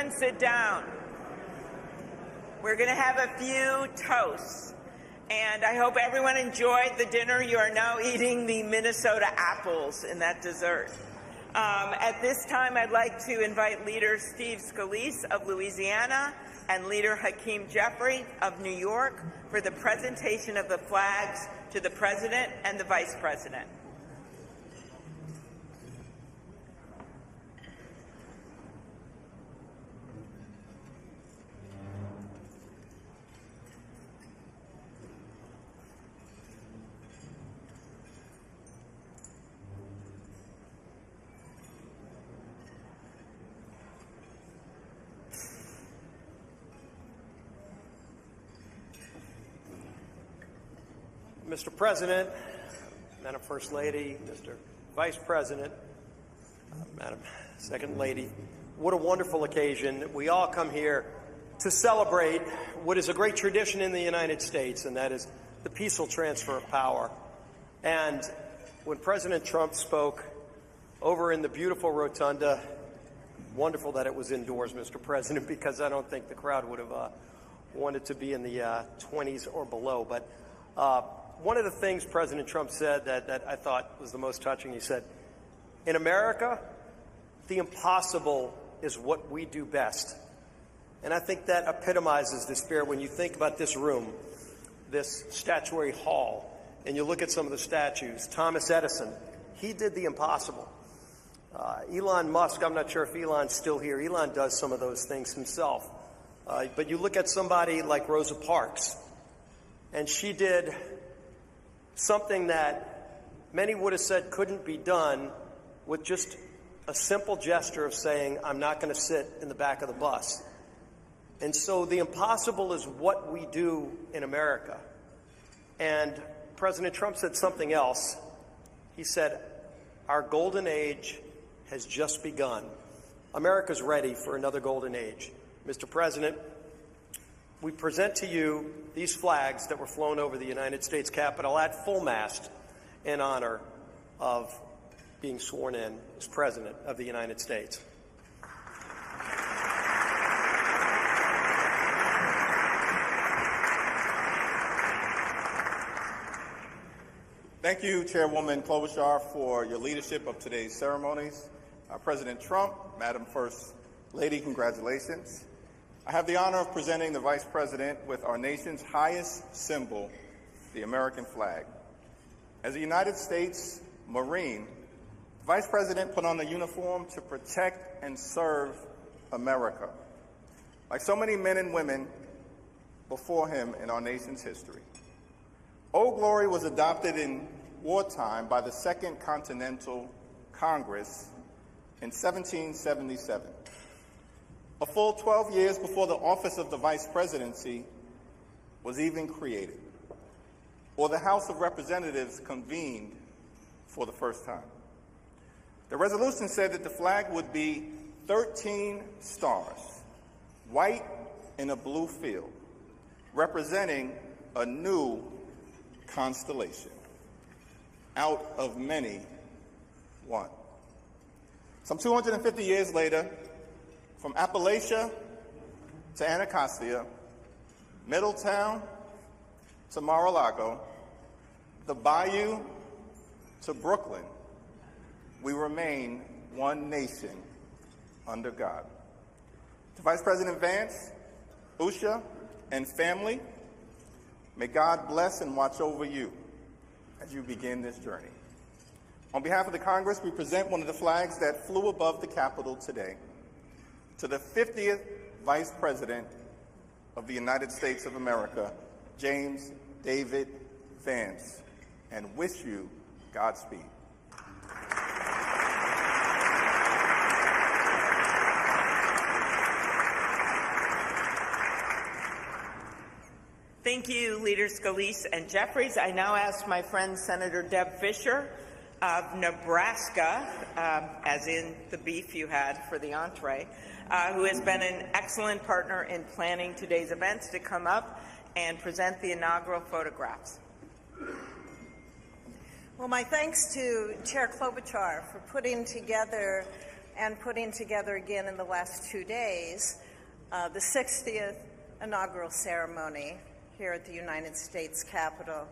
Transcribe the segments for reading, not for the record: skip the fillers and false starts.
everyone sit down? We're going to have a few toasts. And I hope everyone enjoyed the dinner. You are now eating the Minnesota apples in that dessert. At this time, I'd like to invite Leader Steve Scalise of Louisiana and Leader Hakeem Jeffries of New York for the presentation of the flags to the President and the Vice President. Mr. President, Madam First Lady, Mr. Vice President, Madam Second Lady, what a wonderful occasion. We all come here to celebrate what is a great tradition in the United States, and that is the peaceful transfer of power. And when President Trump spoke over in the beautiful rotunda, wonderful that it was indoors, Mr. President, because I don't think the crowd would have wanted to be in the 20s or below. But one of the things President Trump said that I thought was the most touching, he said, in America, the impossible is what we do best. And I think that epitomizes the spirit when you think about this room, this statuary hall, and you look at some of the statues. Thomas Edison, he did the impossible. Elon Musk, I'm not sure if Elon's still here. Elon does some of those things himself. But you look at somebody like Rosa Parks, and she did something that many would have said couldn't be done with just a simple gesture of saying, I'm not going to sit in the back of the bus. And so the impossible is what we do in America. And President Trump said something else. He said, our golden age has just begun. America's ready for another golden age. Mr. President, we present to you these flags that were flown over the United States Capitol at full mast in honor of being sworn in as President of the United States. Thank you, Chairwoman Klobuchar, for your leadership of today's ceremonies. President Trump, Madam First Lady, congratulations. I have the honor of presenting the Vice President with our nation's highest symbol, the American flag. As a United States Marine, the Vice President put on the uniform to protect and serve America. Like so many men and women before him in our nation's history. Old Glory was adopted in wartime by the Second Continental Congress in 1777. A full 12 years before the office of the Vice Presidency was even created, or the House of Representatives convened for the first time. The resolution said that the flag would be 13 stars, white in a blue field, representing a new constellation. Out of many, one. Some 250 years later, from Appalachia to Anacostia, Middletown to Mar-a-Lago, the Bayou to Brooklyn, we remain one nation under God. To Vice President Vance, Usha, and family, may God bless and watch over you as you begin this journey. On behalf of the Congress, we present one of the flags that flew above the Capitol today to the 50th Vice President of the United States of America, James David Vance, and wish you Godspeed. Thank you, Leaders Scalise and Jeffries. I now ask my friend Senator Deb Fischer of Nebraska, as in the beef you had for the entree, who has been an excellent partner in planning today's events, to come up and present the inaugural photographs. Well, my thanks to Chair Klobuchar for putting together and putting together again in the last 2 days the 60th inaugural ceremony here at the United States Capitol.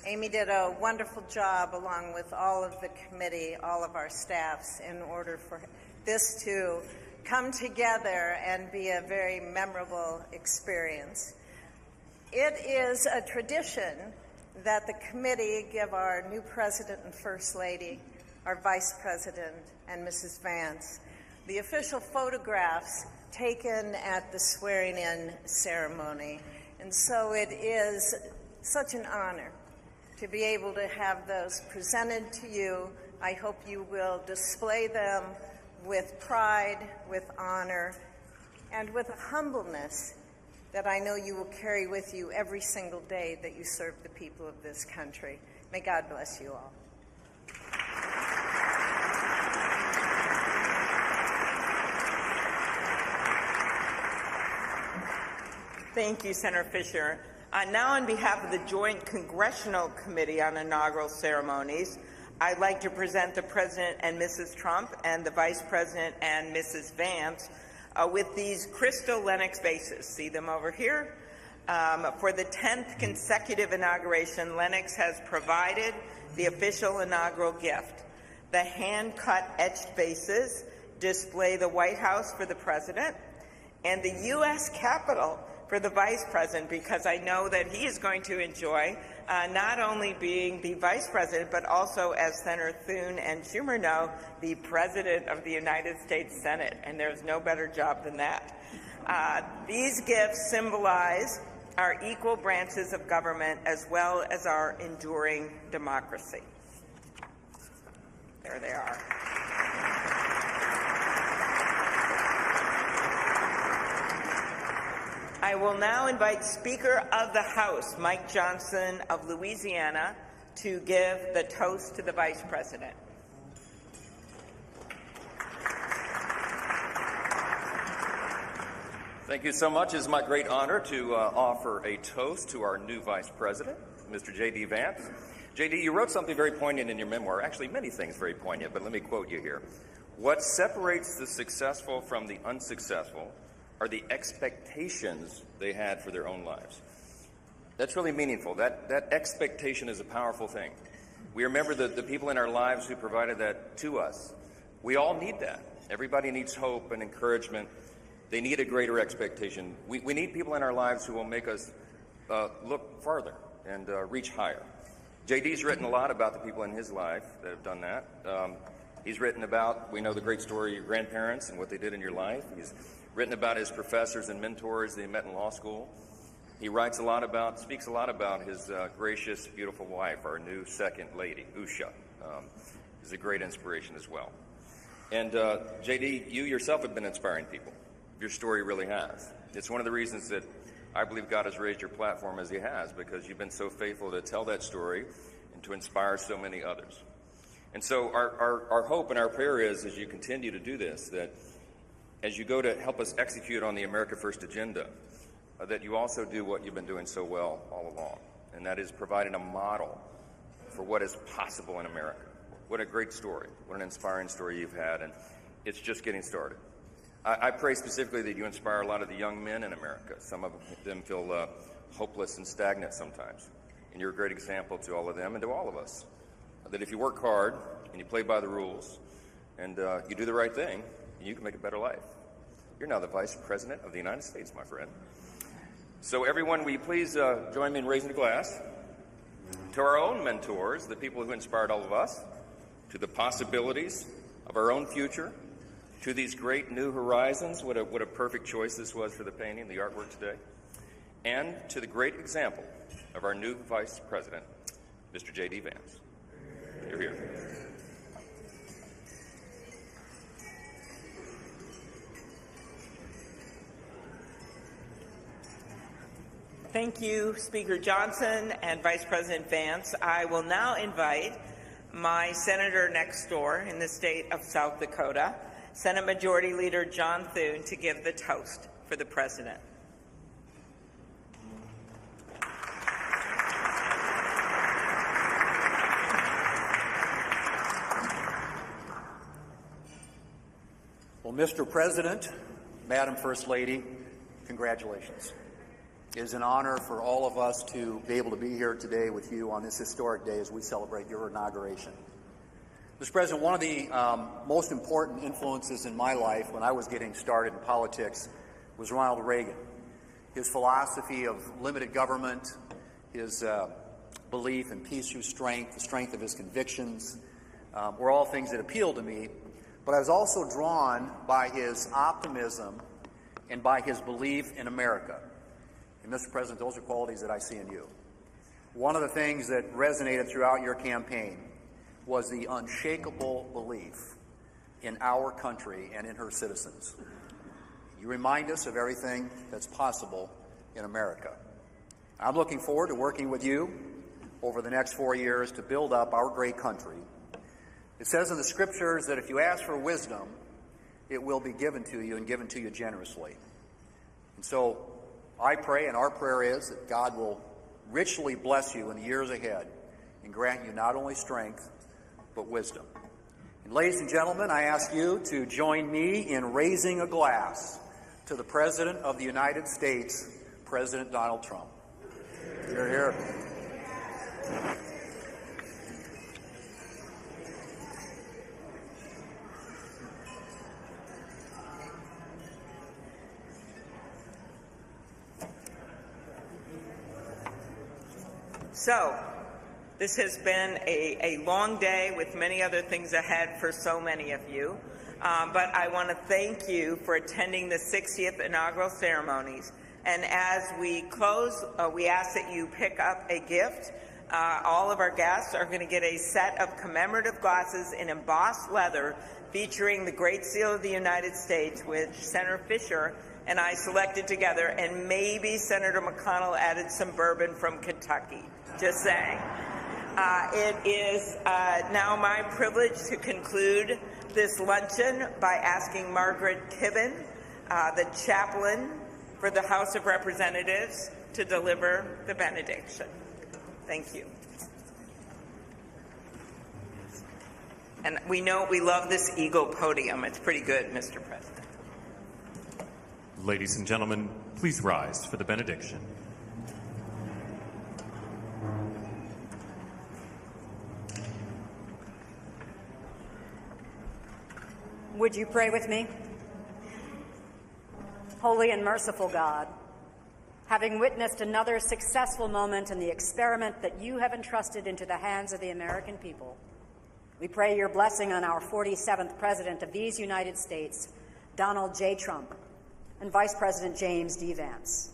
Amy did a wonderful job along with all of the committee, all of our staffs, in order for this to come together and be a very memorable experience. It is a tradition that the committee give our new President and First Lady, our Vice President, and Mrs. Vance the official photographs taken at the swearing-in ceremony. And so it is such an honor to be able to have those presented to you. I hope you will display them with pride, with honor, and with a humbleness that I know you will carry with you every single day that you serve the people of this country. May God bless you all. Thank you, Senator Fisher. Now, on behalf of the Joint Congressional Committee on Inaugural Ceremonies, I'd like to present the President and Mrs. Trump and the Vice President and Mrs. Vance with these crystal Lennox vases. See them over here? For the 10th consecutive inauguration, Lennox has provided the official inaugural gift. The hand-cut etched vases display the White House for the President and the U.S. Capitol for the Vice President, because I know that he is going to enjoy not only being the Vice President, but also, as Senator Thune and Schumer know, the President of the United States Senate, and there's no better job than that. These gifts symbolize our equal branches of government as well as our enduring democracy. There they are. I will now invite Speaker of the House, Mike Johnson of Louisiana, to give the toast to the Vice President. Thank you so much. It's my great honor to offer a toast to our new Vice President, Mr. J.D. Vance. J.D., you wrote something very poignant in your memoir, actually many things very poignant, but let me quote you here. What separates the successful from the unsuccessful are the expectations they had for their own lives. That's really meaningful. That expectation is a powerful thing. We remember the people in our lives who provided that to us. We all need that. Everybody needs hope and encouragement. They need a greater expectation. We need people in our lives who will make us look farther and reach higher. JD's written a lot about the people in his life that have done that. He's written about, we know the great story of your grandparents and what they did in your life. He's written about his professors and mentors that he met in law school. He speaks a lot about his gracious, beautiful wife, our new second lady, Usha. Is a great inspiration as well. And JD, you yourself have been inspiring people. Your story really has. It's one of the reasons that I believe God has raised your platform as he has, because you've been so faithful to tell that story and to inspire so many others. And so our hope and our prayer is, as you continue to do this, that as you go to help us execute on the America First agenda, that you also do what you've been doing so well all along, and that is providing a model for what is possible in America. What a great story. What an inspiring story you've had, and it's just getting started. I pray specifically that you inspire a lot of the young men in America. Some of them feel hopeless and stagnant sometimes, and you're a great example to all of them and to all of us, that if you work hard and you play by the rules and you do the right thing, you can make a better life. You're now the Vice President of the United States, my friend. So everyone, will you please join me in raising a glass to our own mentors, the people who inspired all of us, to the possibilities of our own future, to these great new horizons. What a perfect choice this was for the painting, the artwork today, and to the great example of our new Vice President, Mr. J.D. Vance. You're here. Thank you, Speaker Johnson and Vice President Vance. I will now invite my senator next door in the state of South Dakota, Senate Majority Leader John Thune, to give the toast for the President. Well, Mr. President, Madam First Lady, congratulations. It is an honor for all of us to be able to be here today with you on this historic day as we celebrate your inauguration. Mr. President, one of the most important influences in my life when I was getting started in politics was Ronald Reagan. His philosophy of limited government, his belief in peace through strength, the strength of his convictions, were all things that appealed to me. But I was also drawn by his optimism and by his belief in America. And Mr. President, those are qualities that I see in you. One of the things that resonated throughout your campaign was the unshakable belief in our country and in her citizens. You remind us of everything that's possible in America. I'm looking forward to working with you over the next 4 years to build up our great country. It says in the scriptures that if you ask for wisdom, it will be given to you and given to you generously. And so I pray, and our prayer is, that God will richly bless you in the years ahead and grant you not only strength, but wisdom. And ladies and gentlemen, I ask you to join me in raising a glass to the President of the United States, President Donald Trump. Hear, hear. So, this has been a long day with many other things ahead for so many of you. But I want to thank you for attending the 60th inaugural ceremonies. And as we close, we ask that you pick up a gift. All of our guests are going to get a set of commemorative glasses in embossed leather featuring the Great Seal of the United States, which Senator Fisher and I selected together, and maybe Senator McConnell added some bourbon from Kentucky. Just saying. It is now my privilege to conclude this luncheon by asking Margaret Kibben, the chaplain for the House of Representatives, to deliver the benediction. Thank you. And we know we love this eagle podium. It's pretty good, Mr. President. Ladies and gentlemen, please rise for the benediction. Would you pray with me? Holy and merciful God, having witnessed another successful moment in the experiment that you have entrusted into the hands of the American people, we pray your blessing on our 47th President of these United States, Donald J. Trump, and Vice President James D. Vance.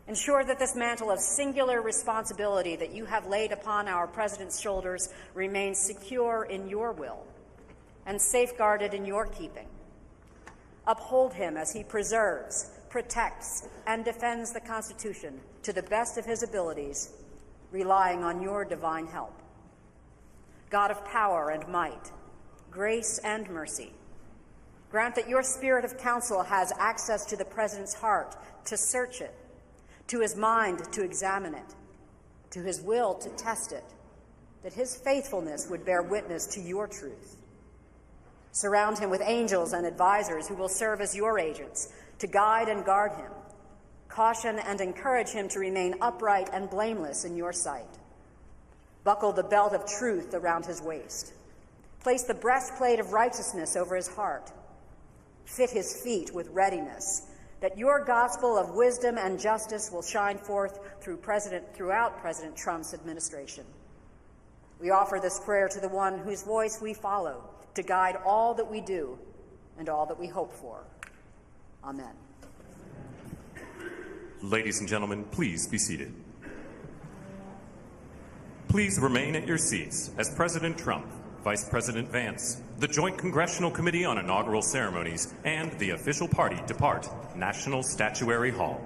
Ensure that this mantle of singular responsibility that you have laid upon our President's shoulders remains secure in your will and safeguarded in your keeping. Uphold him as he preserves, protects, and defends the Constitution to the best of his abilities, relying on your divine help. God of power and might, grace and mercy, grant that your spirit of counsel has access to the President's heart to search it, to his mind to examine it, to his will to test it, that his faithfulness would bear witness to your truth. Surround him with angels and advisors who will serve as your agents to guide and guard him, caution and encourage him to remain upright and blameless in your sight. Buckle the belt of truth around his waist. Place the breastplate of righteousness over his heart. Fit his feet with readiness, that your gospel of wisdom and justice will shine forth throughout President Trump's administration. We offer this prayer to the one whose voice we follow, to guide all that we do and all that we hope for. Amen. Ladies and gentlemen, please be seated. Please remain at your seats as President Trump, Vice President Vance, the Joint Congressional Committee on Inaugural Ceremonies, and the official party depart National Statuary Hall.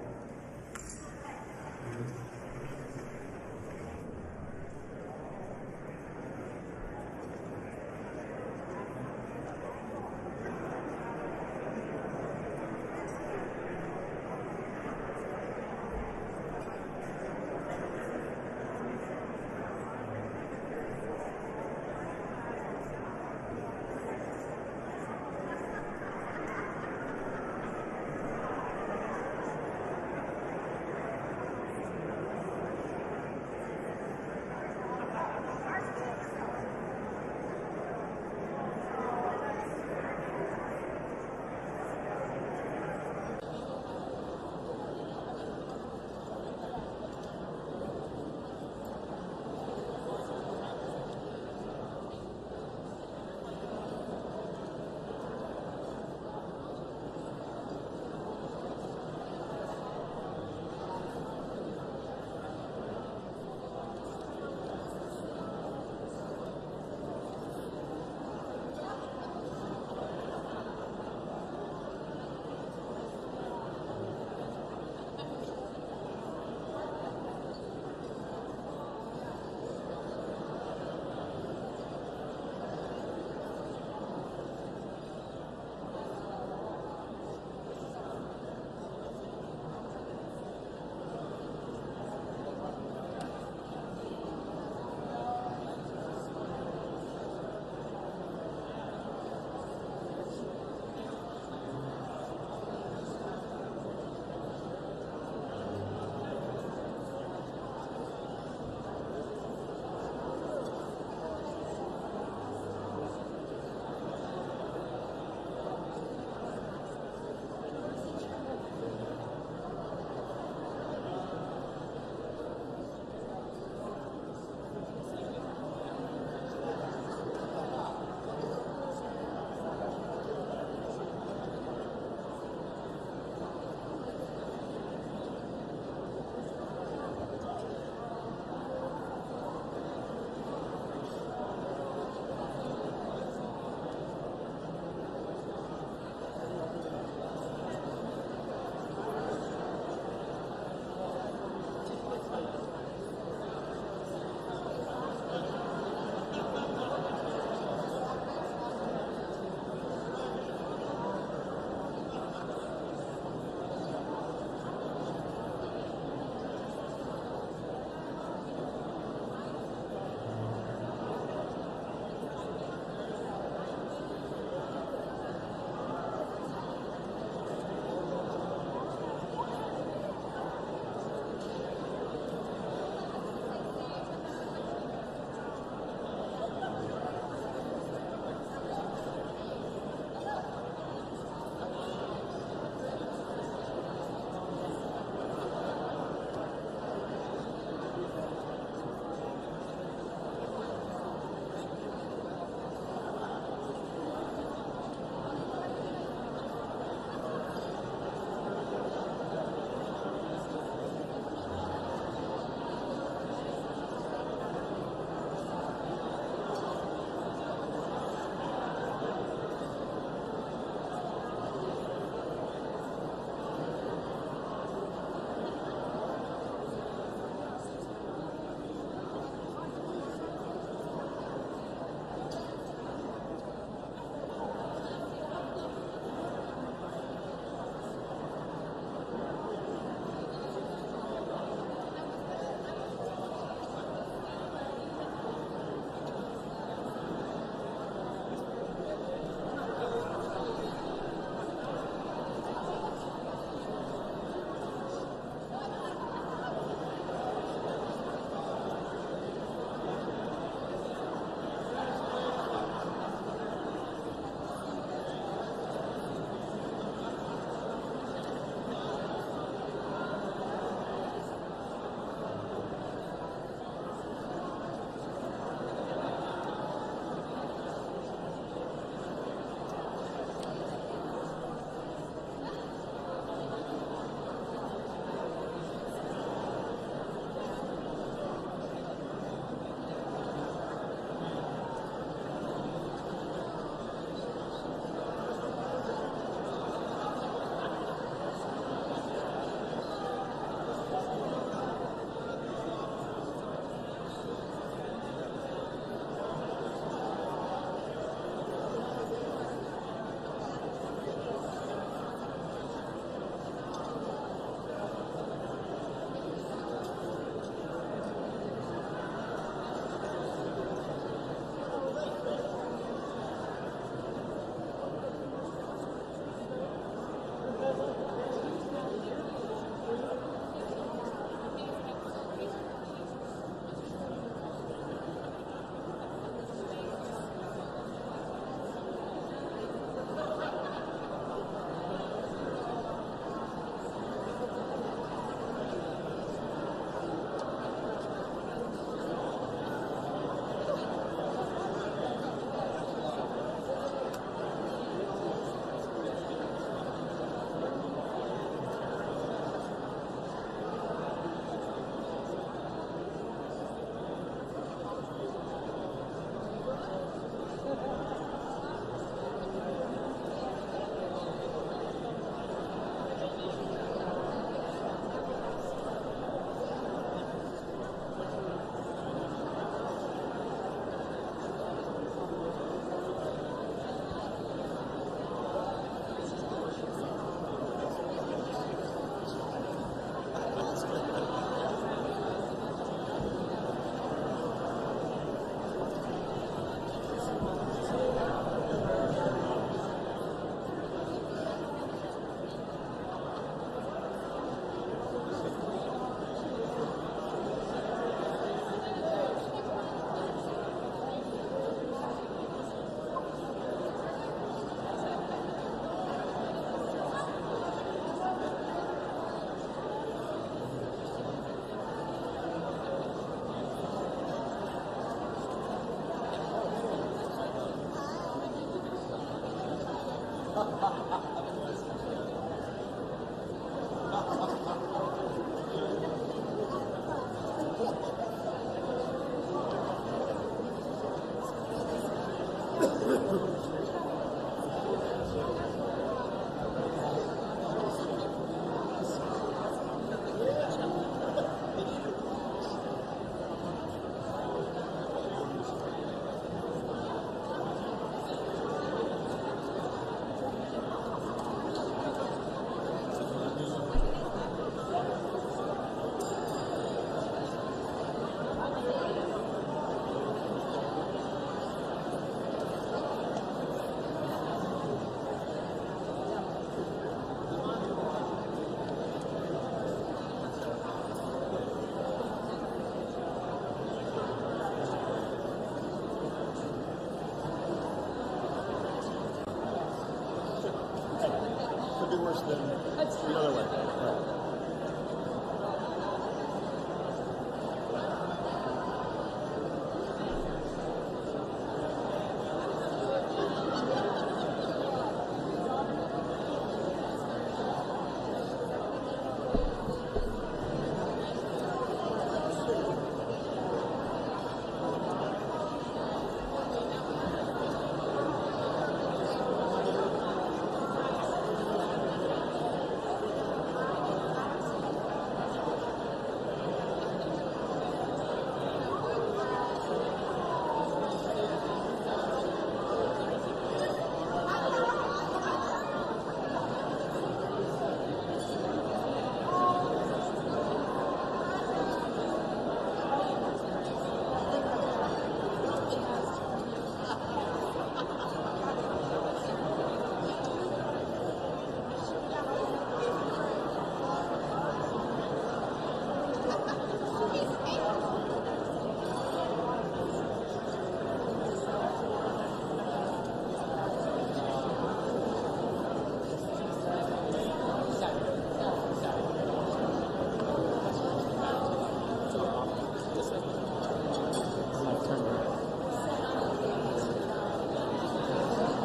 Could be worse than the other way. Right.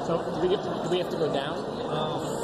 So do we have to go down?